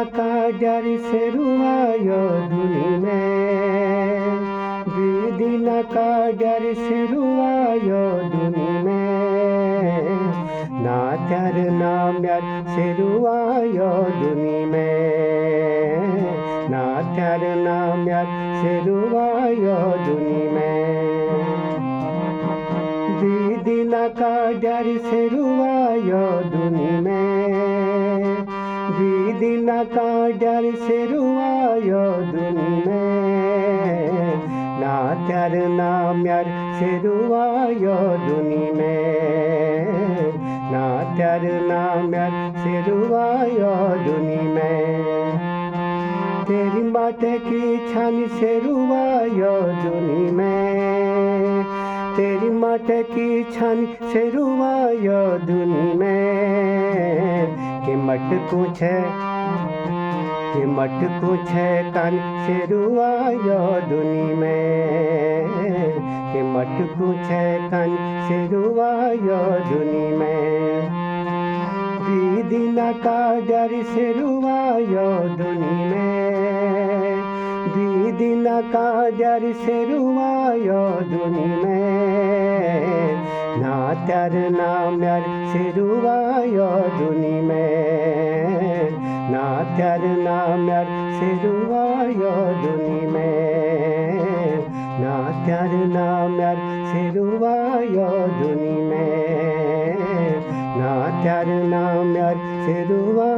काड्यार सेरुवायो दुनी में बिदिना काड्यार सेरुवायो दुनी में नात्यार नाम्यार सेरुवायो दुनी में नात्यार नाम्यार सेरुवायो दुनी में बिदिना काड्यार सेरुवायो दुनी में बिदिना काड्यार सेरुवायो दुनी में नात्यार नाम्यार सेरुवायो दुनी में नात्यार नाम्यार सेरुवायो दुनी में तेरी माटे की छानी सेरुवायो दुनी में तेरी माटे की छानी सेरुवायो दुनी में के मटकू छे कान सेरुवायो दुनी में के मटकू छे कान सेरुवायो दुनी में बिदिना काड्यार सेरुवायो दुनी में बिदिना काड्यार सेरुवायो दुनी में नात्यार नाम्यार सेरुवायो दुनी में नात्यार नाम्यार सेरुवायो दुनी में नात्यार नाम्यार सेरुवायो दुनी में नात्यार नाम्यार सेरुवायो